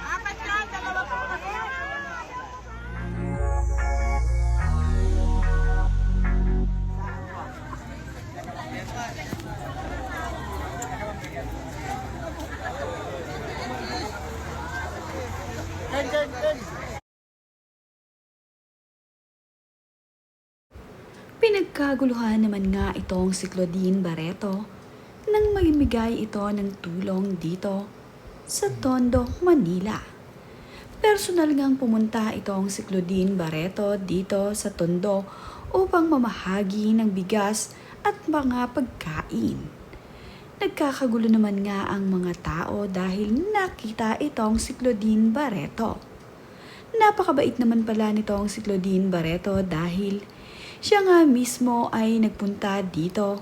Apat yan, dalawa po kasi. Pinagkaguluhan naman nga itong si Claudine Barreto nang mamimigay ito ng tulong dito sa Tondo, Manila. Personal ngang pumunta itong si Claudine Barreto dito sa Tondo upang mamahagi ng bigas at mga pagkain. Nagkakagulo naman nga ang mga tao dahil nakita itong si Claudine Barreto. Napakabait naman pala nitong si Claudine Barreto dahil siya nga mismo ay nagpunta dito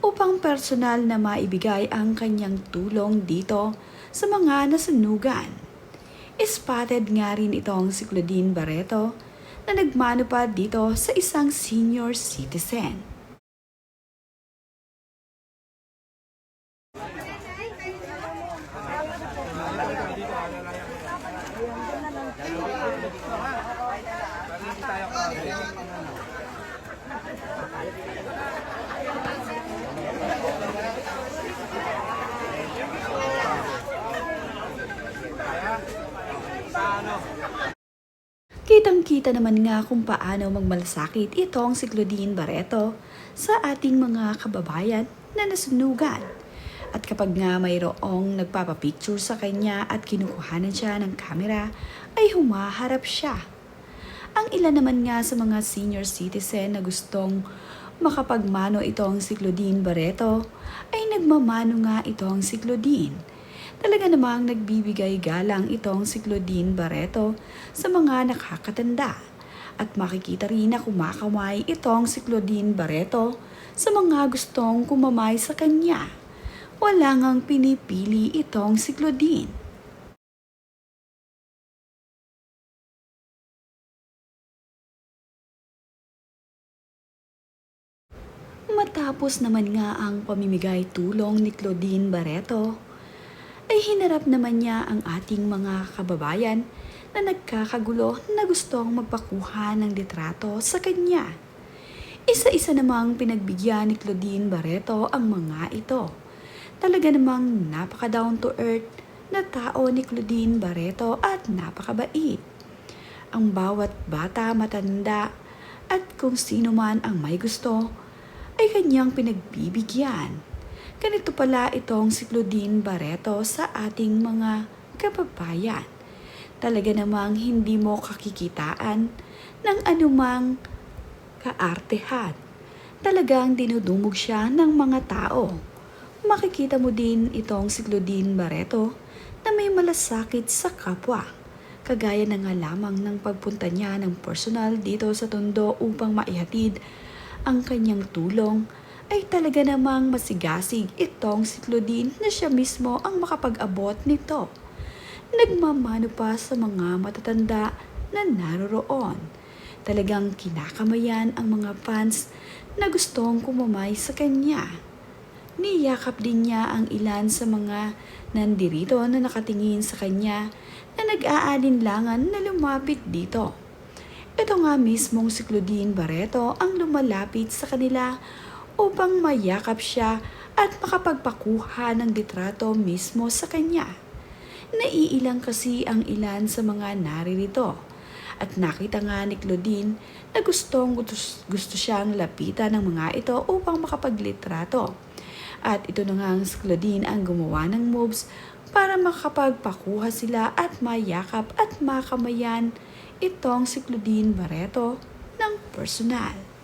upang personal na maibigay ang kanyang tulong dito sa mga nasunugan. Spotted nga rin itong si Claudine Barreto na nagmano pa dito sa isang senior citizen. Kitang-kita naman nga kung paano magmalasakit itong si Claudine Barreto sa ating mga kababayan na nasunugan. At kapag nga mayroong nagpapapicture sa kanya at kinukuhanan siya ng kamera, ay humaharap siya. Ang ilan naman nga sa mga senior citizen na gustong makapagmano itong si Claudine Barreto ay nagmamano nga itong si Claudine. Talaga namang nagbibigay galang itong si Claudine Barreto sa mga nakakatanda. At makikita rin na kumakamay itong si Claudine Barreto sa mga gustong kumamay sa kanya. Wala ngang pinipili itong si Claudine. Matapos naman nga ang pamimigay tulong ni Claudine Barreto, ay hinarap naman niya ang ating mga kababayan na nagkakagulo na gustong magpakuha ng litrato sa kanya. Isa-isa namang pinagbigyan ni Claudine Barreto ang mga ito. Talaga namang napaka-down to earth na tao ni Claudine Barreto at napakabait. Ang bawat bata, matanda at kung sino man ang may gusto ay kanyang pinagbibigyan. Ganito pala itong si Claudine Barreto sa ating mga kababayan. Talaga namang hindi mo kakikitaan ng anumang kaartehan. Talagang dinudumog siya ng mga tao. Makikita mo din itong si Claudine Barreto na may malasakit sa kapwa. Kagaya na nga lamang ng pagpunta niya ng personal dito sa Tondo upang maihatid ang kanyang tulong, ay talaga namang masigasig itong si Claudine na siya mismo ang makapag-abot nito. Nagmamano pa sa mga matatanda na naroroon. Talagang kinakamayan ang mga fans na gustong kumamay sa kanya. Niyakap din niya ang ilan sa mga nandirito na nakatingin sa kanya na nag-aalinlangan na lumapit dito. Ito nga mismong si Claudine Barreto ang lumalapit sa kanila upang mayakap siya at makapagpakuha ng litrato mismo sa kanya. Naiilang kasi ang ilan sa mga naririto at nakita nga ni Claudine na gusto siyang lapitan ng mga ito upang makapaglitrato. At ito na nga si Claudine ang gumawa ng moves para makapagpakuha sila at mayakap at makamayan itong si Claudine Barreto ng personal.